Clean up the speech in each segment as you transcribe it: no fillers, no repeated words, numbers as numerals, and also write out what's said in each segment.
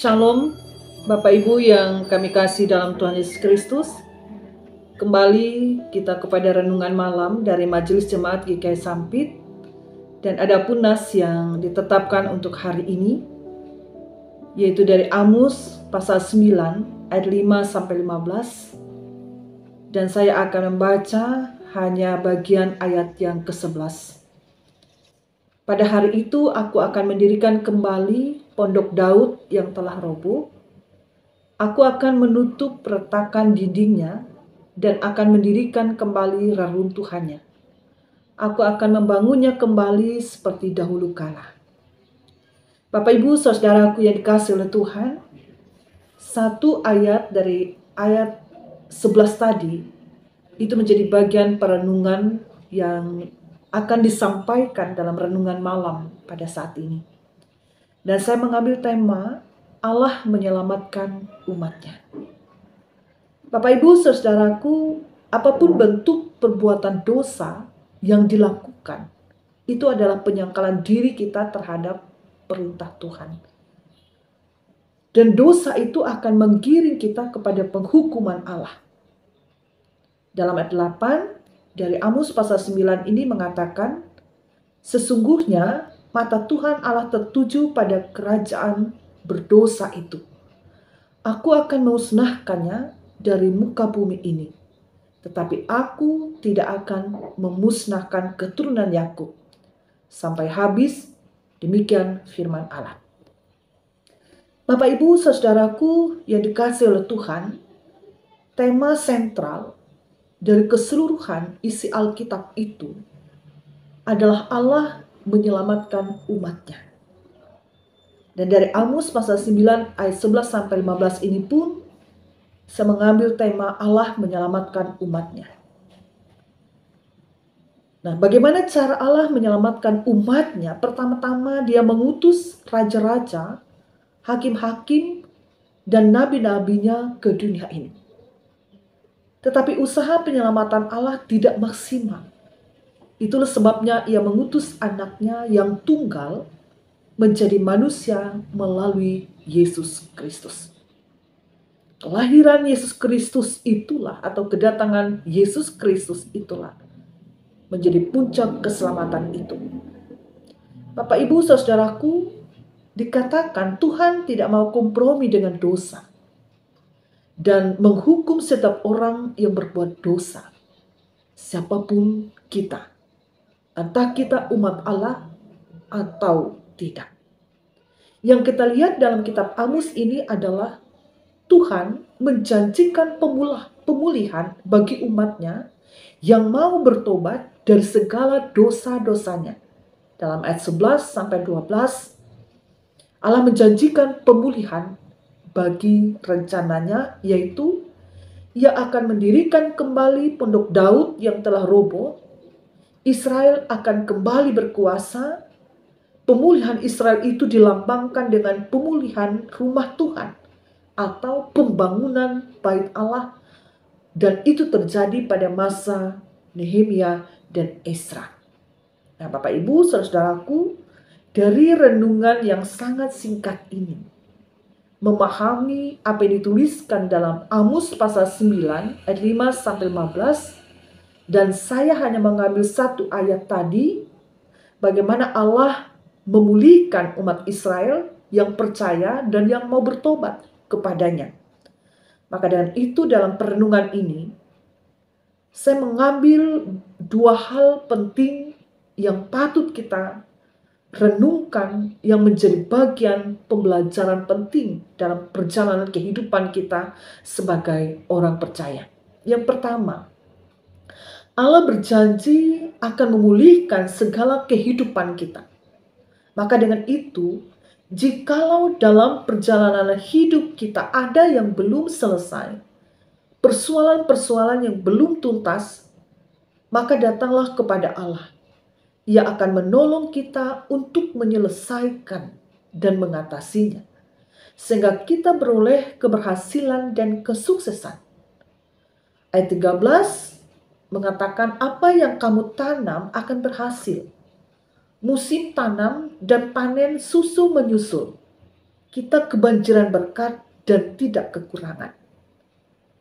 Shalom, Bapak Ibu yang kami kasih dalam Tuhan Yesus Kristus. Kembali kita kepada renungan malam dari Majelis Jemaat GKI Sampit. Dan ada pun nas yang ditetapkan untuk hari ini, yaitu dari Amos pasal 9 ayat 5-15. Dan saya akan membaca hanya bagian ayat yang ke-11. Pada hari itu aku akan mendirikan kembali pondok Daud yang telah roboh. Aku akan menutup retakan dindingnya dan akan mendirikan kembali reruntuhannya. Aku akan membangunnya kembali seperti dahulu kala. Bapak Ibu saudaraku yang dikasihi oleh Tuhan, satu ayat dari ayat 11 tadi itu menjadi bagian perenungan yang akan disampaikan dalam renungan malam pada saat ini. Dan saya mengambil tema Allah menyelamatkan umatnya. Bapak Ibu saudaraku, apapun bentuk perbuatan dosa yang dilakukan, itu adalah penyangkalan diri kita terhadap perintah Tuhan. Dan dosa itu akan menggiring kita kepada penghukuman Allah. Dalam ayat 8 dari Amos pasal 9 ini mengatakan, sesungguhnya mata Tuhan Allah tertuju pada kerajaan berdosa itu. Aku akan memusnahkannya dari muka bumi ini. Tetapi aku tidak akan memusnahkan keturunan Yakub sampai habis. Demikian firman Allah. Bapak Ibu saudaraku yang dikasihi oleh Tuhan, tema sentral dari keseluruhan isi Alkitab itu adalah Allah menyelamatkan umatnya. Dan dari Amos pasal 9 ayat 11-15 ini pun saya mengambil tema Allah menyelamatkan umatnya. Nah, bagaimana cara Allah menyelamatkan umatnya? Pertama-tama dia mengutus raja-raja, hakim-hakim, dan nabi-nabinya ke dunia ini. Tetapi usaha penyelamatan Allah tidak maksimal. Itulah sebabnya ia mengutus anaknya yang tunggal menjadi manusia melalui Yesus Kristus. Kelahiran Yesus Kristus itulah, atau kedatangan Yesus Kristus itulah, menjadi puncak keselamatan itu. Bapak Ibu saudaraku, dikatakan Tuhan tidak mau kompromi dengan dosa dan menghukum setiap orang yang berbuat dosa, siapapun kita, entah kita umat Allah atau tidak. Yang kita lihat dalam kitab Amos ini adalah Tuhan menjanjikan pemulihan bagi umatnya yang mau bertobat dari segala dosa-dosanya. Dalam ayat 11-12, Allah menjanjikan pemulihan bagi rencananya, yaitu ia akan mendirikan kembali pondok Daud yang telah roboh. Israel akan kembali berkuasa. Pemulihan Israel itu dilambangkan dengan pemulihan rumah Tuhan atau pembangunan bait Allah, dan itu terjadi pada masa Nehemia dan Ezra. Nah, Bapak Ibu saudaraku, dari renungan yang sangat singkat ini, memahami apa yang dituliskan dalam Amos pasal 9 ayat 5-15, dan saya hanya mengambil satu ayat tadi, bagaimana Allah memulihkan umat Israel yang percaya dan yang mau bertobat kepadanya. Maka dengan itu dalam perenungan ini, saya mengambil dua hal penting yang patut kita renungkan, yang menjadi bagian pembelajaran penting dalam perjalanan kehidupan kita sebagai orang percaya. Yang pertama, Allah berjanji akan memulihkan segala kehidupan kita. Maka dengan itu, jikalau dalam perjalanan hidup kita ada yang belum selesai, persoalan-persoalan yang belum tuntas, maka datanglah kepada Allah. Ia akan menolong kita untuk menyelesaikan dan mengatasinya, sehingga kita beroleh keberhasilan dan kesuksesan. Ayat 13 mengatakan, apa yang kamu tanam akan berhasil. Musim tanam dan panen susu menyusul. kita kebanjiran berkat dan tidak kekurangan.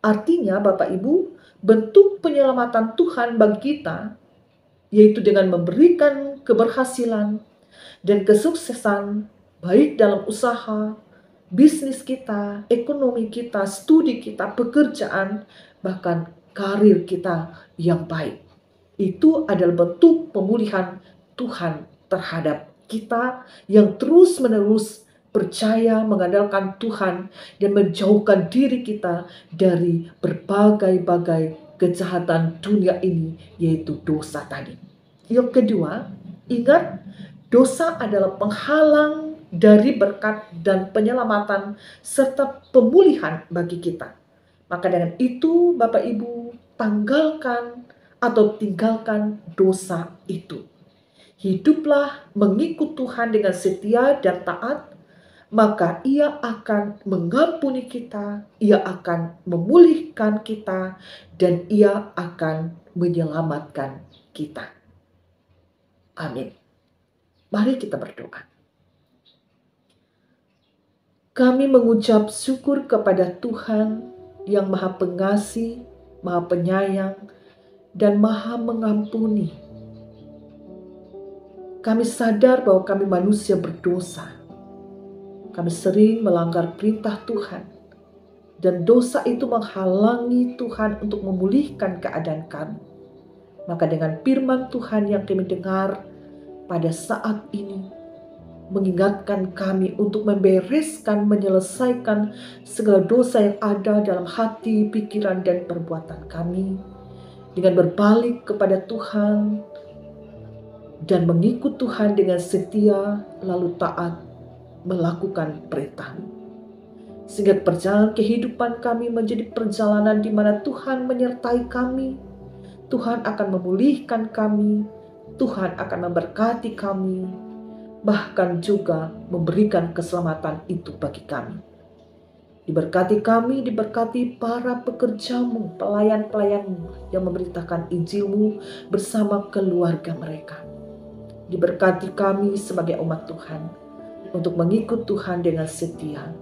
Artinya Bapak Ibu, bentuk penyelamatan Tuhan bagi kita yaitu dengan memberikan keberhasilan dan kesuksesan baik dalam usaha, bisnis kita, ekonomi kita, studi kita, pekerjaan, bahkan karir kita yang baik. Itu adalah bentuk pemulihan Tuhan terhadap kita yang terus-menerus percaya mengandalkan Tuhan dan menjauhkan diri kita dari berbagai-bagai kejahatan dunia ini, yaitu dosa tadi. Yang kedua, ingat, dosa adalah penghalang dari berkat dan penyelamatan serta pemulihan bagi kita. Maka dengan itu Bapak Ibu, tanggalkan atau tinggalkan dosa itu. Hiduplah mengikut Tuhan dengan setia dan taat, maka Ia akan mengampuni kita, Ia akan memulihkan kita, dan Ia akan menyelamatkan kita. Amin. Mari kita berdoa. Kami mengucap syukur kepada Tuhan yang Maha Pengasih, Maha Penyayang, dan Maha Mengampuni. Kami sadar bahwa kami manusia berdosa. Kami sering melanggar perintah Tuhan, dan dosa itu menghalangi Tuhan untuk memulihkan keadaan kami. Maka dengan firman Tuhan yang kami dengar pada saat ini, mengingatkan kami untuk membereskan, menyelesaikan segala dosa yang ada dalam hati, pikiran, dan perbuatan kami, dengan berbalik kepada Tuhan dan mengikut Tuhan dengan setia, lalu taat melakukan perintah-Mu. Sehingga perjalanan kehidupan kami menjadi perjalanan di mana Tuhan menyertai kami, Tuhan akan memulihkan kami, Tuhan akan memberkati kami, bahkan juga memberikan keselamatan itu bagi kami. Diberkati kami, diberkati para pekerja-Mu, pelayan-pelayan-Mu yang memberitakan Injil-Mu bersama keluarga mereka. Diberkati kami sebagai umat Tuhan untuk mengikut Tuhan dengan setia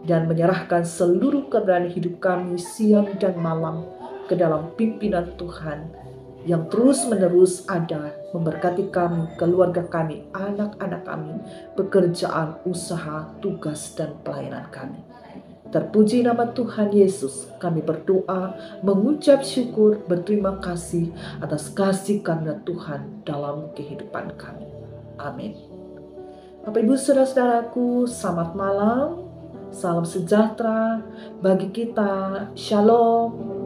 dan menyerahkan seluruh keberadaan hidup kami siang dan malam ke dalam pimpinan Tuhan yang terus-menerus ada memberkati kami, keluarga kami, anak-anak kami, pekerjaan, usaha, tugas, dan pelayanan kami. Terpuji nama Tuhan Yesus, kami berdoa, mengucap syukur, berterima kasih atas kasih karunia Tuhan dalam kehidupan kami. Amin. Bapak Ibu Saudara-saudaraku, selamat malam, salam sejahtera bagi kita. Shalom.